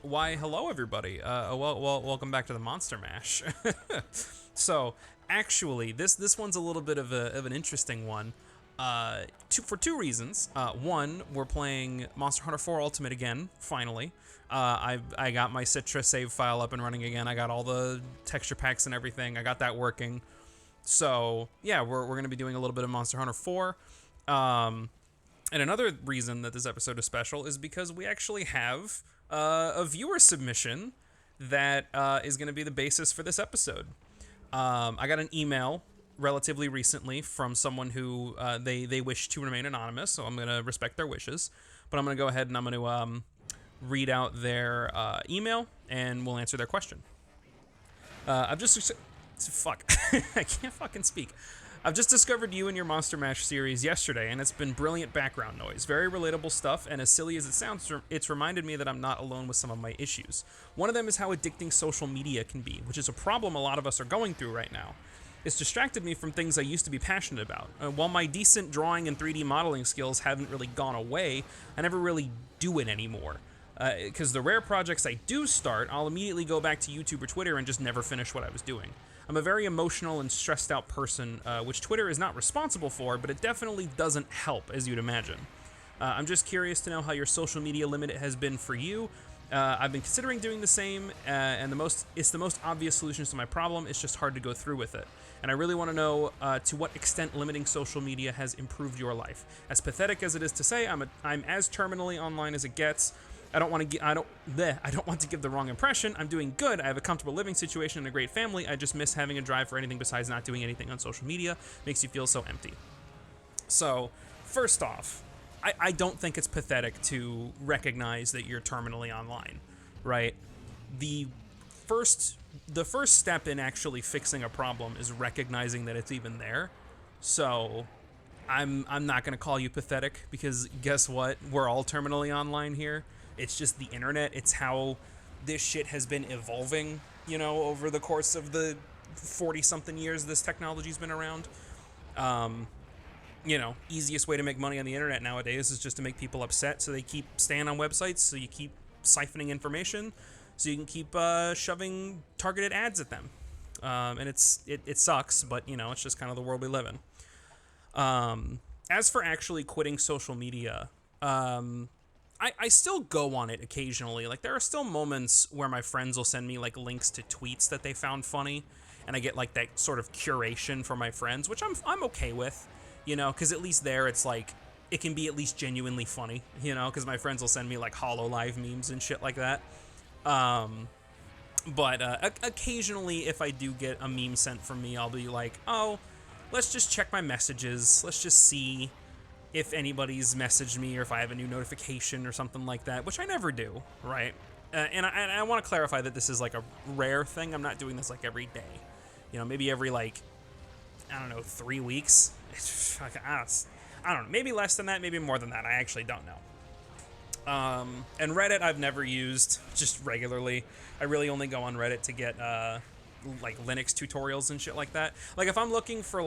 Why, hello everybody. Welcome back to the Monster Mash. So, actually, this one's a little bit of an interesting one. For two reasons. One, we're playing Monster Hunter 4 Ultimate again, finally. I got my Citra save file up and running again. I got all the texture packs and everything. I got that working. So, yeah, we're going to be doing a little bit of Monster Hunter 4. And another reason that this episode is special is because we actually have a viewer submission that is going to be the basis for this episode. I got an email relatively recently from someone who they wish to remain anonymous, so I'm going to respect their wishes. But I'm going to go ahead and I'm going to read out their email, and we'll answer their question. I've just... Fuck. I can't fucking speak. I've just discovered you and your Monster Mash series yesterday, and it's been brilliant background noise. Very relatable stuff, and as silly as it sounds, it's reminded me that I'm not alone with some of my issues. One of them is how addicting social media can be, which is a problem a lot of us are going through right now. It's distracted me from things I used to be passionate about. While my decent drawing and 3D modeling skills haven't really gone away, I never really do it anymore. Because the rare projects I do start, I'll immediately go back to YouTube or Twitter and just never finish what I was doing. I'm a very emotional and stressed out person, which Twitter is not responsible for, but it definitely doesn't help, as you'd imagine. I'm just curious to know how your social media limit has been for you. I've been considering doing the same, and it's the most obvious solution to my problem. It's just hard to go through with it. And I really want to know to what extent limiting social media has improved your life. As pathetic as it is to say, I'm as terminally online as it gets. I don't want to give the wrong impression. I'm doing good. I have a comfortable living situation and a great family. I just miss having a drive for anything besides not doing anything on social media. Makes you feel so empty. So, first off, I don't think it's pathetic to recognize that you're terminally online, right? The first step in actually fixing a problem is recognizing that it's even there. So, I'm not going to call you pathetic, because guess what? We're all terminally online here. It's just the internet. It's how this shit has been evolving, over the course of the 40-something years this technology's been around. Easiest way to make money on the internet nowadays is just to make people upset, so they keep staying on websites, so you keep siphoning information, so you can keep shoving targeted ads at them. And it sucks, but, it's just kind of the world we live in. As for actually quitting social media, I still go on it occasionally. Like, there are still moments where my friends will send me, like, links to tweets that they found funny, and I get, like, that sort of curation for my friends, which I'm okay with, because at least there it's, like, it can be at least genuinely funny, because my friends will send me, like, HoloLive memes and shit like that. But occasionally, if I do get a meme sent from me, I'll be like, oh, let's just check my messages. Let's just see if anybody's messaged me or if I have a new notification or something like that, which I never do, right? And I want to clarify that this is like a rare thing. I'm not doing this like every day. Maybe every 3 weeks. I don't know. Maybe less than that, maybe more than that. I actually don't know. And Reddit I've never used just regularly. I really only go on Reddit to get like Linux tutorials and shit like that. Like, if I'm looking for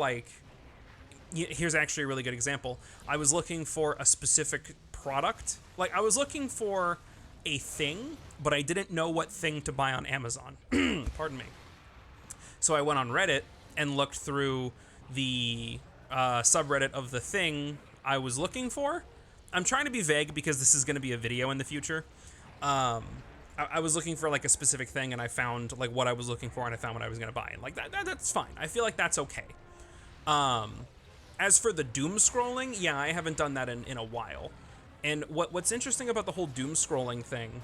here's actually a really good example. I was looking for a specific product. Like, I was looking for a thing, but I didn't know what thing to buy on Amazon. Pardon me. So I went on Reddit and looked through the subreddit of the thing I was looking for. I'm trying to be vague because this is going to be a video in the future. I was looking for like a specific thing, and I found like what I was looking for, and I found what I was going to buy. And like that's fine. I feel like that's okay. As for the doom scrolling, yeah, I haven't done that in a while. And what's interesting about the whole doom scrolling thing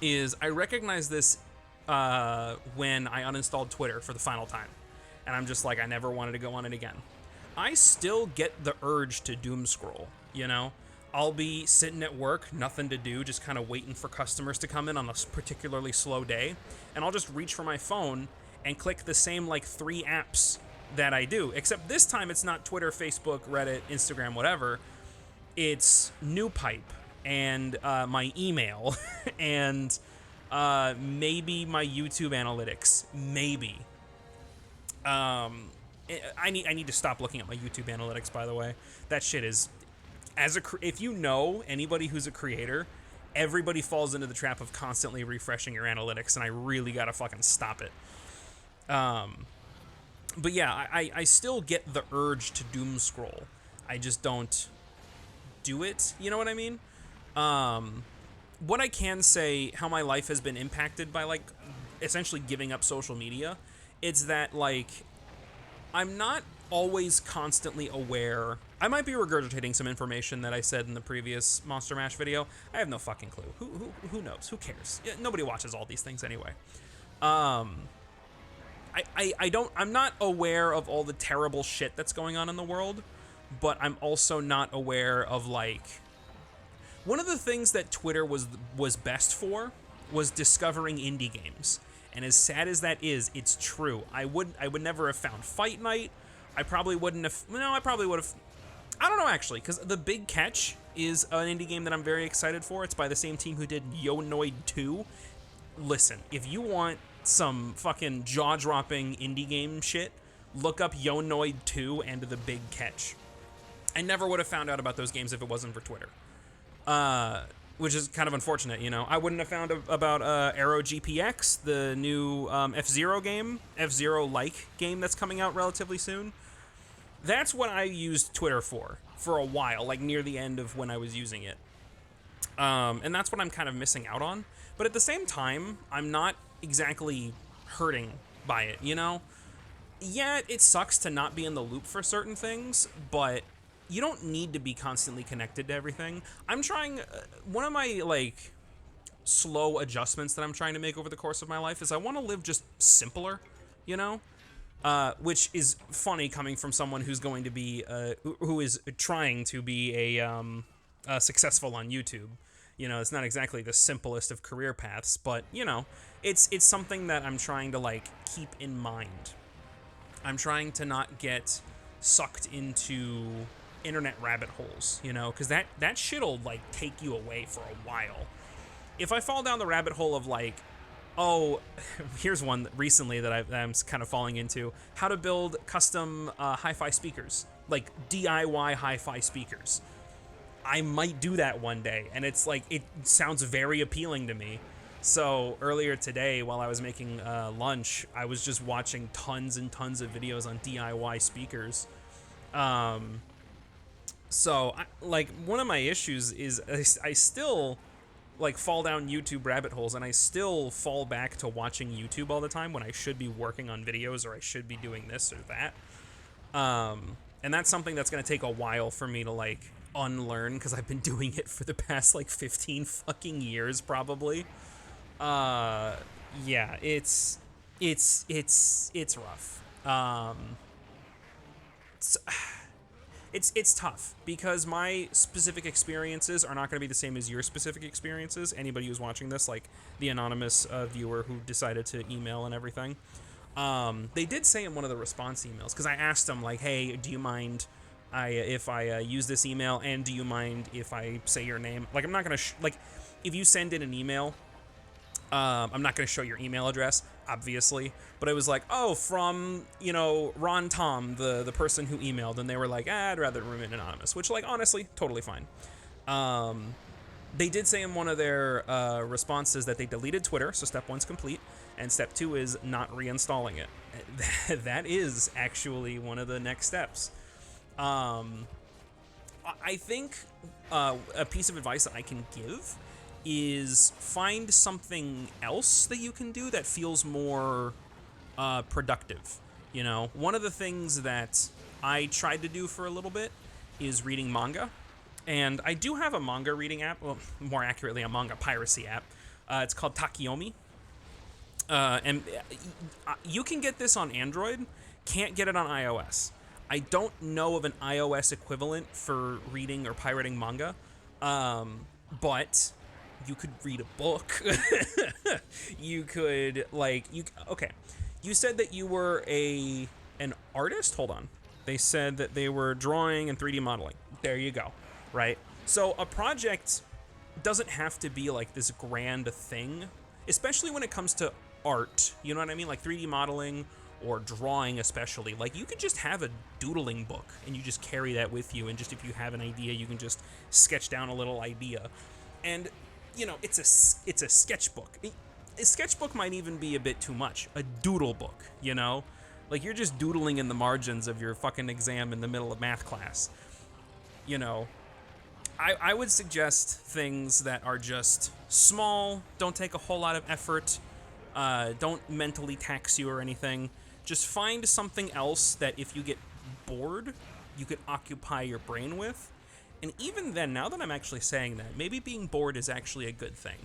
is I recognize this when I uninstalled Twitter for the final time. And I'm just like, I never wanted to go on it again. I still get the urge to doom scroll, I'll be sitting at work, nothing to do, just kind of waiting for customers to come in on a particularly slow day, and I'll just reach for my phone and click the same, 3 apps that I do, except this time it's not Twitter, Facebook, Reddit, Instagram, whatever. It's NewPipe and my email and maybe my YouTube analytics, maybe. I need to stop looking at my YouTube analytics, by the way. That shit is, if you know anybody who's a creator, everybody falls into the trap of constantly refreshing your analytics, and I really gotta fucking stop it. But yeah, I still get the urge to doom scroll. I just don't do it. You know what I mean? What I can say, how my life has been impacted by, like, essentially giving up social media, it's that, like, I'm not always constantly aware. I might be regurgitating some information that I said in the previous Monster Mash video. I have no fucking clue. Who knows? Who cares? Yeah, nobody watches all these things anyway. I'm not aware of all the terrible shit that's going on in the world, but I'm also not aware of, like, one of the things that Twitter was best for was discovering indie games. And as sad as that is, it's true. I would never have found Fight Night. I probably wouldn't have. No, I probably would have. I don't know, actually, because The Big Catch is an indie game that I'm very excited for. It's by the same team who did Yonoid 2. Listen, if you want some fucking jaw-dropping indie game shit, look up Yonoid 2 and The Big Catch. I never would have found out about those games if it wasn't for Twitter. Which is kind of unfortunate, you know. I wouldn't have found about Aero GPX, the new F-Zero game, F-Zero-like game that's coming out relatively soon. That's what I used Twitter for a while, like near the end of when I was using it. And that's what I'm kind of missing out on. But at the same time, I'm not exactly hurting by it, you know? Yeah, it sucks to not be in the loop for certain things, but you don't need to be constantly connected to everything. I'm trying, one of my, like, slow adjustments that I'm trying to make over the course of my life is I want to live just simpler, you know? Which is funny coming from someone who's going to be, who is trying to be a successful on YouTube. You know, it's not exactly the simplest of career paths, but, you know, it's something that I'm trying to, like, keep in mind. I'm trying to not get sucked into internet rabbit holes, you know, because that shit'll, like, take you away for a while. If I fall down the rabbit hole of, like, oh, here's one recently that I'm kind of falling into, how to build custom hi-fi speakers, like DIY hi-fi speakers. I might do that one day, and it's like, it sounds very appealing to me. So earlier today, while I was making lunch, I was just watching tons and tons of videos on DIY speakers. So, like, one of my issues is I still, like, fall down YouTube rabbit holes, and I still fall back to watching YouTube all the time when I should be working on videos or I should be doing this or that. And that's something that's going to take a while for me to, like, unlearn, because I've been doing it for the past, like, 15 fucking years, probably. Yeah, it's rough. It's tough, because my specific experiences are not going to be the same as your specific experiences. Anybody who's watching this, like the anonymous viewer who decided to email and everything, they did say in one of the response emails, because I asked them, like, hey, do you mind if I use this email, and do you mind if I say your name? Like, I'm not going to, like, if you send in an email, I'm not going to show your email address, obviously, but it was like, oh, from, you know, Ron Tom, the person who emailed, and they were like, I'd rather remain anonymous, which, like, honestly, totally fine. They did say in one of their responses that they deleted Twitter, so step 1's complete, and step 2 is not reinstalling it. That is actually one of the next steps. I think a piece of advice that I can give is find something else that you can do that feels more productive. You know, one of the things that I tried to do for a little bit is reading manga. And I do have a manga reading app, well, more accurately, a manga piracy app. It's called Takiyomi. And you can get this on Android, can't get it on iOS. I don't know of an iOS equivalent for reading or pirating manga, but you could read a book. You could, like, okay. You said that you were an artist? Hold on. They said that they were drawing and 3D modeling. There you go, right? So a project doesn't have to be, like, this grand thing, especially when it comes to art. You know what I mean? Like 3D modeling or drawing especially. Like, you could just have a doodling book, and you just carry that with you, and just if you have an idea, you can just sketch down a little idea. And it's a sketchbook. A sketchbook might even be a bit too much. A doodle book, like you're just doodling in the margins of your fucking exam in the middle of math class. you know, I would suggest things that are just small, don't take a whole lot of effort, don't mentally tax you or anything. Just find something else that if you get bored, you could occupy your brain with. And even then, now that I'm actually saying that, maybe being bored is actually a good thing.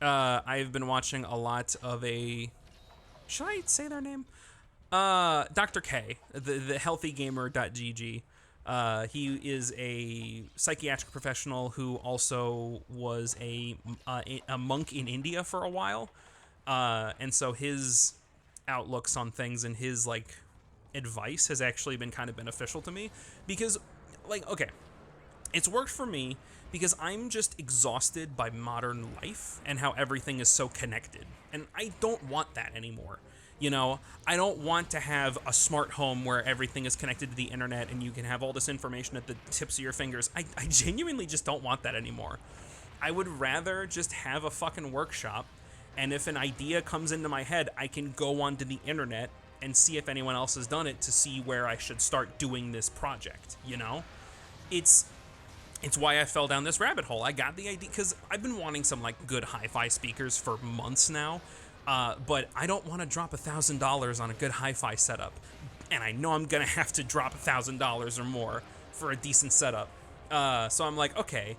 I've been watching a lot of should I say their name? Dr. K, the healthygamer.gg. He is a psychiatric professional who also was a monk in India for a while. And so his outlooks on things and his, advice has actually been kind of beneficial to me. Because, okay, it's worked for me because I'm just exhausted by modern life and how everything is so connected. And I don't want that anymore. I don't want to have a smart home where everything is connected to the internet and you can have all this information at the tips of your fingers. I genuinely just don't want that anymore. I would rather just have a fucking workshop, and if an idea comes into my head, I can go onto the internet and see if anyone else has done it to see where I should start doing this project, It's why I fell down this rabbit hole. I got the idea because I've been wanting some good hi-fi speakers for months now. But I don't want to drop $1,000 on a good hi-fi setup, and I know I'm gonna have to drop $1,000 or more for a decent setup. So I'm like, okay,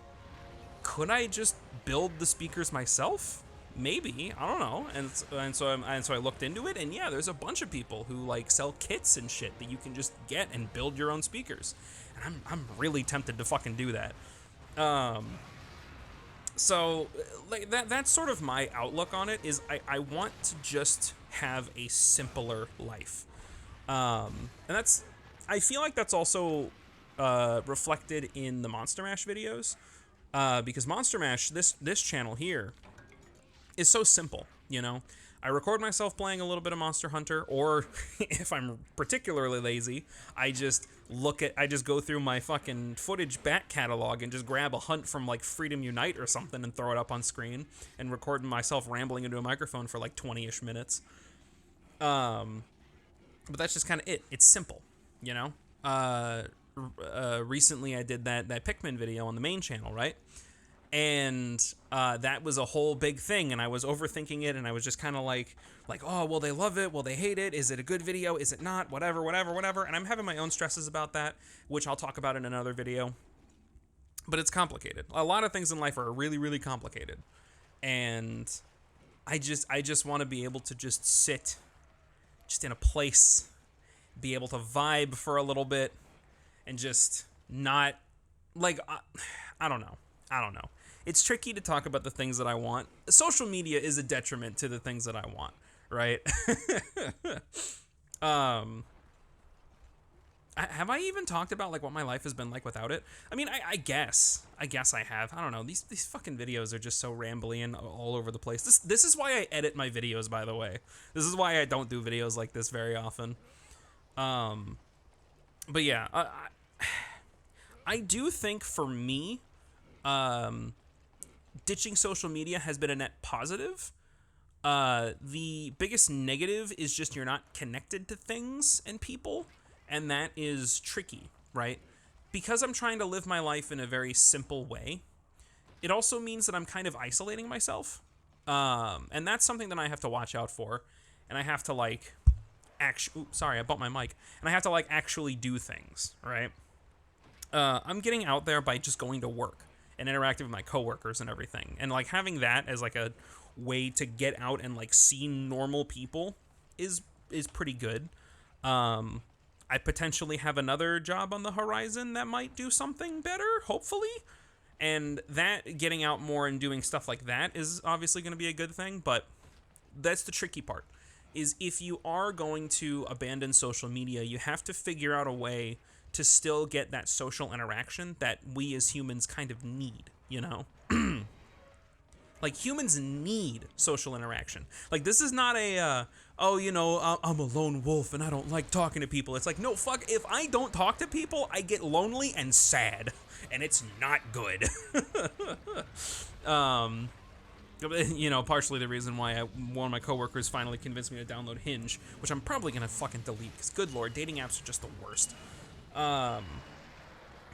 could I just build the speakers myself? Maybe, I don't know. And so I looked into it, and yeah, there's a bunch of people who sell kits and shit that you can just get and build your own speakers. And I'm really tempted to fucking do that. So, that's sort of my outlook on it, is I want to just have a simpler life. And I feel like that's also reflected in the Monster Mash videos, because Monster Mash, this channel here, is so simple, I record myself playing a little bit of Monster Hunter, or if I'm particularly lazy, I just go through my fucking footage back catalog and just grab a hunt from Freedom Unite or something and throw it up on screen and record myself rambling into a microphone for 20-ish minutes. But that's just kind of it. It's simple, recently I did that Pikmin video on the main channel, right? And that was a whole big thing, and I was overthinking it, and I was just kind of oh, will they love it? Will they hate it? Is it a good video? Is it not? Whatever. And I'm having my own stresses about that, which I'll talk about in another video. But it's complicated. A lot of things in life are really, really complicated. And I just want to be able to just sit just in a place, be able to vibe for a little bit, and just not, I don't know. It's tricky to talk about the things that I want. Social media is a detriment to the things that I want, right? Have I even talked about what my life has been like without it? I mean, I guess I have. I don't know. These fucking videos are just so rambly and all over the place. This is why I edit my videos, by the way. This is why I don't do videos like this very often. But yeah, I do think for me, ditching social media has been a net positive. The biggest negative is just you're not connected to things and people, and that is tricky, right? Because I'm trying to live my life in a very simple way, it also means that I'm kind of isolating myself. And that's something that I have to watch out for, and I have to sorry, I bumped my mic, and I have to actually do things, right? I'm getting out there by just going to work and interacting with my coworkers and everything. And having that as a way to get out and see normal people is pretty good. I potentially have another job on the horizon that might do something better, hopefully. And that, getting out more and doing stuff like that, is obviously going to be a good thing. But that's the tricky part, is if you are going to abandon social media, you have to figure out a way to still get that social interaction that we as humans kind of need, humans need social interaction. This is not oh, I'm a lone wolf and I don't like talking to people. It's like, no, fuck, if I don't talk to people, I get lonely and sad, and it's not good. um, partially the reason why one of my coworkers finally convinced me to download Hinge, which I'm probably gonna fucking delete, because good lord, dating apps are just the worst.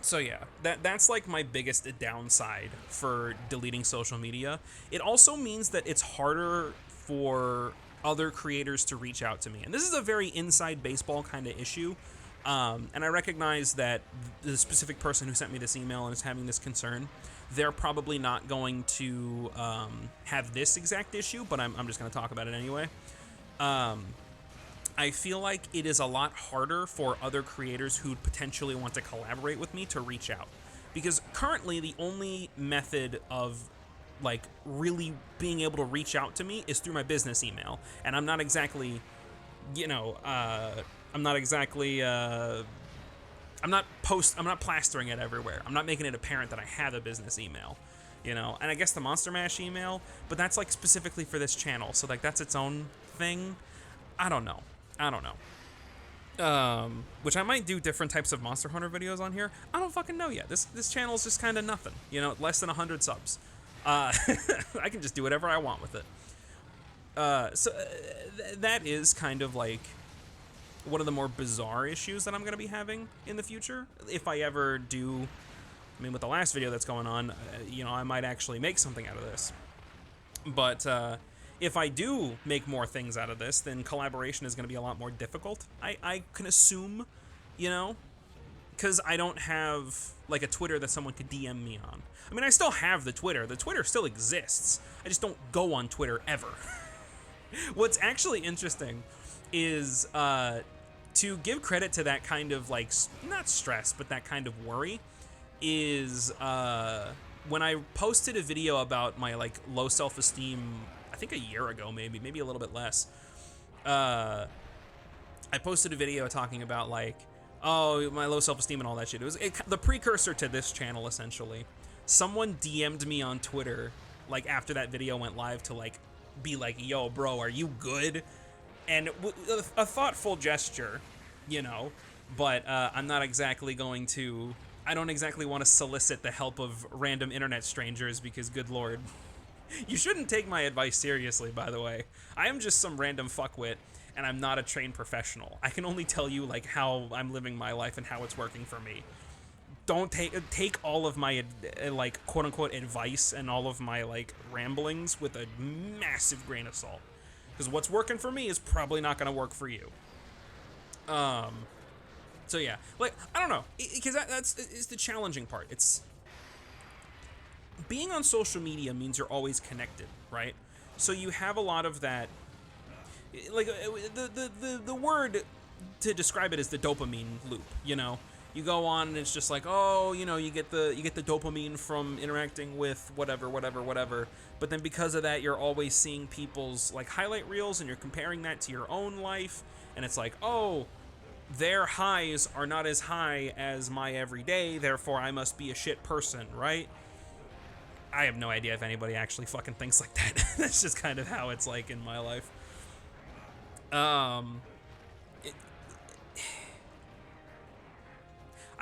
So yeah, that's like my biggest downside for deleting social media. It also means that it's harder for other creators to reach out to me. And this is a very inside baseball kind of issue. And I recognize that the specific person who sent me this email and is having this concern, they're probably not going to have this exact issue, but I'm just going to talk about it anyway. I feel like it is a lot harder for other creators who potentially want to collaborate with me to reach out. Because currently the only method of like really being able to reach out to me is through my business email. And I'm not exactly, I'm not exactly, I'm not plastering it everywhere. I'm not making it apparent that I have a business email, and I guess the Monster Mash email, but that's like specifically for this channel. So like that's its own thing. I don't know. Which I might do different types of Monster Hunter videos on here. I don't fucking know yet. This channel is just kind of nothing. Less than 100 subs. I can just do whatever I want with it. That is kind of like one of the more bizarre issues that I'm going to be having in the future. If I ever do, with the last video that's going on, I might actually make something out of this. But, if I do make more things out of this, then collaboration is going to be a lot more difficult. I can assume, because I don't have like a Twitter that someone could DM me on. I still have the Twitter. The Twitter still exists. I just don't go on Twitter ever. What's actually interesting is to give credit to that kind of like, not stress, but that kind of worry is when I posted a video about my like low self-esteem, I think a year ago, maybe a little bit less. I posted a video talking about like, oh, my low self-esteem and all that shit. It was the precursor to this channel, essentially. Someone DM'd me on Twitter, like after that video went live, to like be like, yo, bro, are you good? And a thoughtful gesture, but I'm not exactly going to, I don't exactly want to solicit the help of random internet strangers because, good lord. You shouldn't take my advice seriously, by the way. I am just some random fuckwit, and I'm not a trained professional. I can only tell you, like, how I'm living my life and how it's working for me. Don't take all of my, like, quote-unquote advice and all of my, like, ramblings with a massive grain of salt. Because what's working for me is probably not going to work for you. So, yeah. Like, I don't know. Because that's the challenging part. It's... Being on social media means you're always connected, right? So you have a lot of that, like the word to describe it is the dopamine loop. You go on and it's just like, oh, you get the dopamine from interacting with whatever. But then because of that, you're always seeing people's like highlight reels and you're comparing that to your own life, and it's like, oh, their highs are not as high as my everyday, therefore I must be a shit person, right? I have no idea if anybody actually fucking thinks like that. That's just kind of how it's like in my life. I'm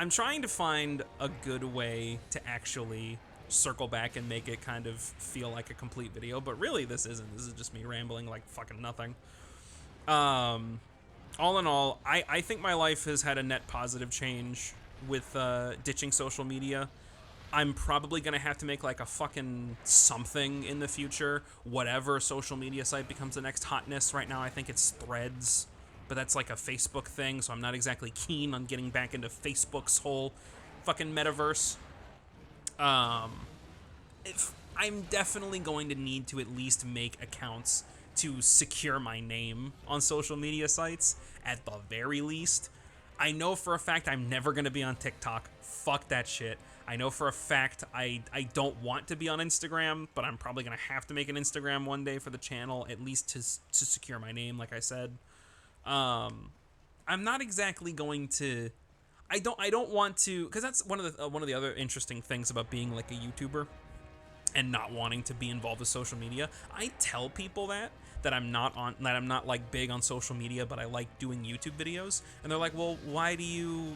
trying to find a good way to actually circle back and make it kind of feel like a complete video, but really this isn't. This is just me rambling like fucking nothing. All in all, I think my life has had a net positive change with ditching social media. I'm probably going to have to make like a fucking something in the future. Whatever social media site becomes the next hotness. Right now I think it's Threads, but that's like a Facebook thing, so I'm not exactly keen on getting back into Facebook's whole fucking metaverse. I'm definitely going to need to at least make accounts to secure my name on social media sites, at the very least. I know for a fact I'm never going to be on TikTok. Fuck that shit. I know for a fact I don't want to be on Instagram, but I'm probably going to have to make an Instagram one day for the channel, at least to secure my name, like I said. I'm not exactly going to... I don't want to... Because that's one of the other interesting things about being like a YouTuber, and not wanting to be involved with social media. I tell people that I'm not like big on social media, but I like doing YouTube videos, and they're like, well, why do you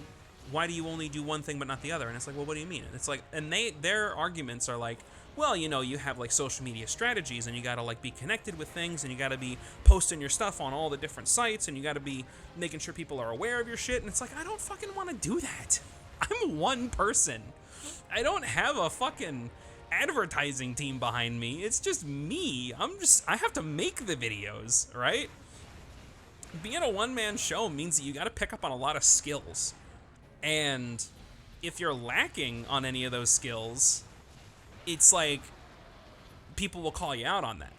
only do one thing but not the other? And it's like, well, what do you mean? And it's like, and their arguments are like, well, you know, you have like social media strategies, and you gotta like be connected with things, and you gotta be posting your stuff on all the different sites, and you gotta be making sure people are aware of your shit. And it's like, I don't fucking want to do that. I'm one person. I don't have a fucking advertising team behind me. It's just me. I have to make the videos, right? Being a one-man show means that you got to pick up on a lot of skills. And if you're lacking on any of those skills, it's like people will call you out on that,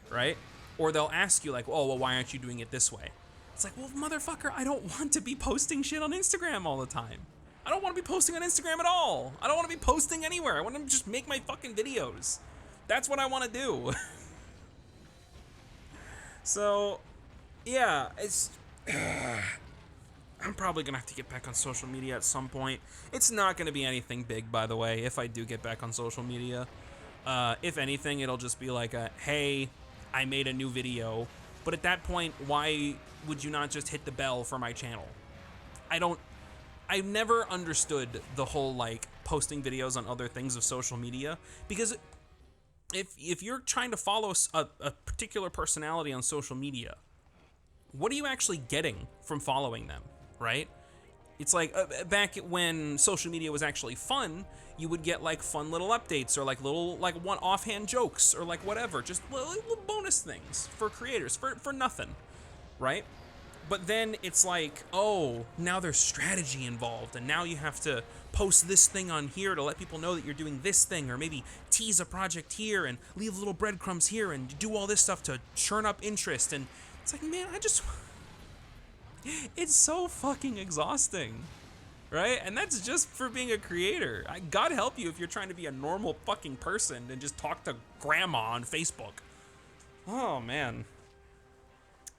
right? Or they'll ask you like, oh, well, why aren't you doing it this way? It's like, well, motherfucker, I don't want to be posting shit on Instagram all the time. I don't want to be posting on Instagram at all. I don't want to be posting anywhere. I want to just make my fucking videos. That's what I want to do. So, yeah, I'm probably going to have to get back on social media at some point. It's not going to be anything big, by the way, if I do get back on social media. If anything, it'll just be like hey, I made a new video. But at that point, why would you not just hit the bell for my channel? I've never understood the whole like posting videos on other things of social media, because if you're trying to follow a particular personality on social media, what are you actually getting from following them, right? It's like back when social media was actually fun, you would get like fun little updates or like little like one offhand jokes or like whatever, just little bonus things for creators for nothing, right? But then it's like, oh, now there's strategy involved, and now you have to post this thing on here to let people know that you're doing this thing, or maybe tease a project here and leave little breadcrumbs here and do all this stuff to churn up interest. And it's like, man, it's so fucking exhausting, right? And that's just for being a creator. God help you if you're trying to be a normal fucking person and just talk to grandma on Facebook. Oh, man.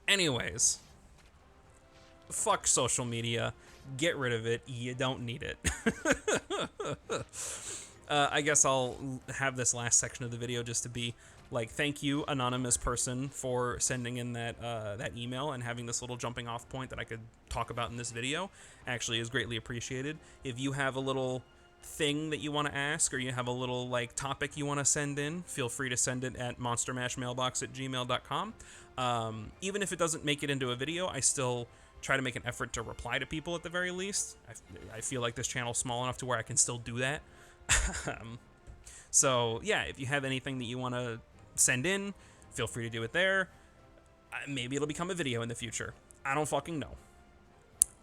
Anyways. Fuck social media. Get rid of it. You don't need it. I guess I'll have this last section of the video just to be like, thank you, anonymous person, for sending in that email and having this little jumping off point that I could talk about in this video. Actually is greatly appreciated. If you have a little thing that you want to ask, or you have a little like topic you want to send in, feel free to send it at MonsterMashMailbox@gmail.com. Even if it doesn't make it into a video, I still try to make an effort to reply to people at the very least. I feel like this channel's small enough to where I can still do that. So yeah, if you have anything that you want to send in, feel free to do it there. Maybe it'll become a video in the future. I don't fucking know.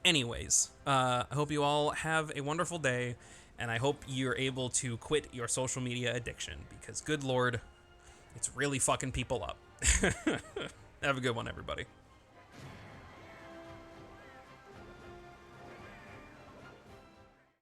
Anyways, I hope you all have a wonderful day, and I hope you're able to quit your social media addiction, because good lord, it's really fucking people up. Have a good one, everybody.